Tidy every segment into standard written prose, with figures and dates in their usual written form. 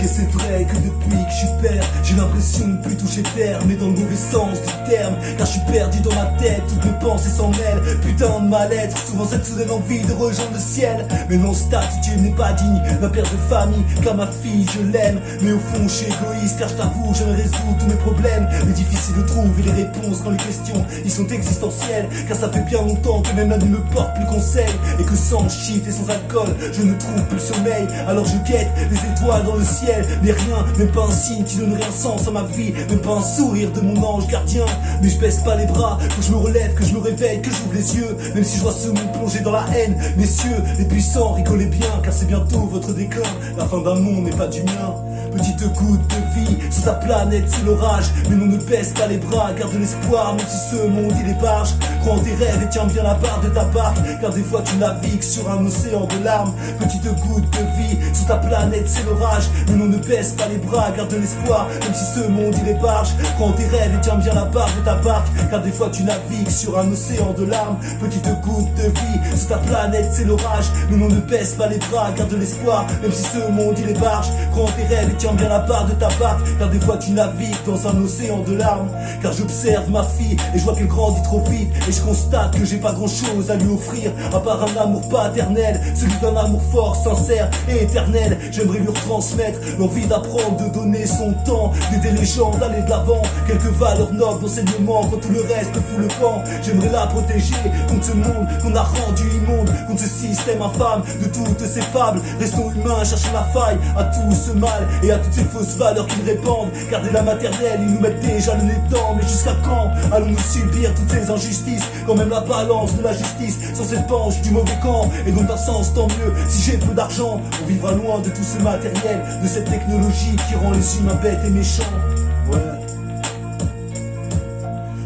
Et c'est vrai que depuis que je suis père, j'ai l'impression de plus toucher terre, mais dans le mauvais sens du terme. Car je suis perdu dans ma tête, toutes mes pensées s'en mêlent. Putain de mal-être, souvent cette soudaine envie de rejoindre le ciel. Mais non, cette attitude n'est pas digne d'un père de famille. Car ma fille, je l'aime, mais au fond je suis égoïste. Car je t'avoue, je ne résous tous mes problèmes. Mais difficile de trouver les réponses quand les questions y sont existentielles. Car ça fait bien longtemps que même la nuit me porte plus conseil. Et que sans shit et sans alcool, je ne trouve plus le sommeil. Alors je guette les étoiles dans le ciel, mais rien, même pas un signe qui donnerait un sens à ma vie, même pas un sourire de mon ange gardien. Mais je baisse pas les bras, faut que je me relève, que je me réveille, que j'ouvre les yeux, même si je vois ce monde plongé dans la haine. Messieurs, les puissants, rigolez bien, car c'est bientôt votre déclin. La fin d'un monde n'est pas du mien. Petite goutte de vie, sur ta planète c'est l'orage. Mais non, ne baisse pas les bras, garde l'espoir, même si ce monde il est barge. Crois en tes rêves et tiens bien la barre de ta barque, car des fois tu navigues sur un océan de larmes. Petite goutte de vie, sur ta planète c'est l'orage. Mais non, ne baisse pas les bras, garde l'espoir, même si ce monde il est barge. Crois en tes rêves et tiens bien la barre de ta barque, car des fois tu navigues sur un océan de larmes. Petite goutte de vie, sur ta planète c'est l'orage. Mais non, ne baisse pas les bras, garde l'espoir, même si ce monde il est barge. Crois en tes rêves et tiens bien la barre de ta barque, car des fois tu navigues dans un océan de larmes. Car j'observe ma fille et je vois qu'elle grandit trop vite, et je constate que j'ai pas grand chose à lui offrir à part un amour paternel, celui d'un amour fort, sincère et éternel. J'aimerais lui retransmettre l'envie d'apprendre, de donner son temps, d'aider les gens, d'aller de l'avant. Quelques valeurs nobles d'enseignement quand tout le reste fout le camp. J'aimerais la protéger contre ce monde qu'on a rendu immonde, contre ce système infâme de toutes ces fables. Restons humains, cherchons la faille à tout ce mal et à toutes ces fausses valeurs qu'ils répandent. Car dès la maternelle, ils nous mettent déjà le nez dedans. Mais jusqu'à quand allons-nous subir toutes ces injustices, quand même la balance de la justice sans cette penche du mauvais camp? Et donc d'un sens, tant mieux, si j'ai peu d'argent, on vivra loin de tout ce matériel, de cette technologie qui rend les humains bêtes et méchants. Ouais.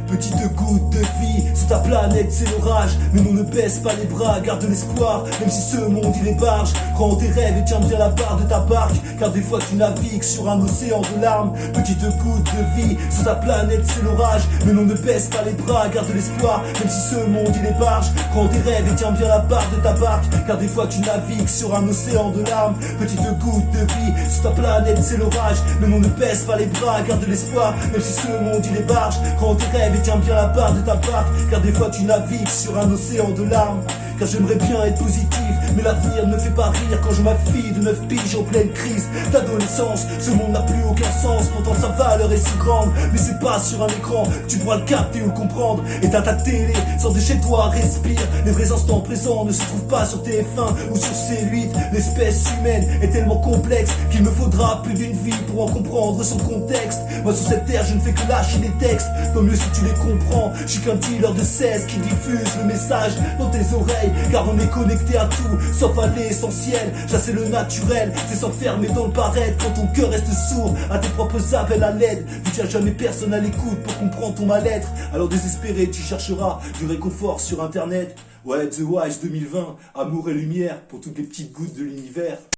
Petite goutte de vie, sur ta planète c'est l'orage. Mais non, ne baisse pas les bras, garde l'espoir, même si ce monde il est barge. Crois en tes rêves et tiens bien la barre de ta barque, car des fois tu navigues sur un océan de larmes. Petite goutte de vie, sur ta planète c'est l'orage. Mais non, ne baisse pas les bras, garde l'espoir, même si ce monde il est barge. Crois en tes rêves et tiens bien la barre de ta barque, car des fois tu navigues sur un océan de larmes. Petite goutte de vie, sur ta planète c'est l'orage. Mais non, ne baisse pas les bras, garde l'espoir, même si ce monde il est barge. Crois en tes rêves et tiens bien la barre de ta barque, car des fois tu navigues sur un océan de larmes. Car j'aimerais bien être positif, mais l'avenir ne me fait pas rire quand je ma fille de 9 piges en pleine crise d'adolescence. Ce monde n'a plus aucun sens, pourtant sa valeur est si grande. Mais c'est pas sur un écran que tu pourras le capter ou le comprendre. Et t'as ta télé, sors de chez toi, respire. Les vrais instants présents ne se trouvent pas sur TF1 ou sur C8. L'espèce humaine est tellement complexe qu'il me faudra plus d'une vie pour en comprendre son contexte. Moi sur cette terre je ne fais que lâcher des textes, tant mieux si tu les comprends. Je suis qu'un dealer de 16 qui diffuse le message dans tes oreilles, car on est connecté à tout, sauf à l'essentiel. Chasser le naturel, c'est s'enfermer dans le paraître quand ton cœur reste sourd à tes propres appels à l'aide. Vu qu'il n'y a jamais personne à l'écoute pour comprendre ton mal-être, alors désespéré tu chercheras du réconfort sur internet. Ouais, The Wise 2020, amour et lumière pour toutes les petites gouttes de l'univers.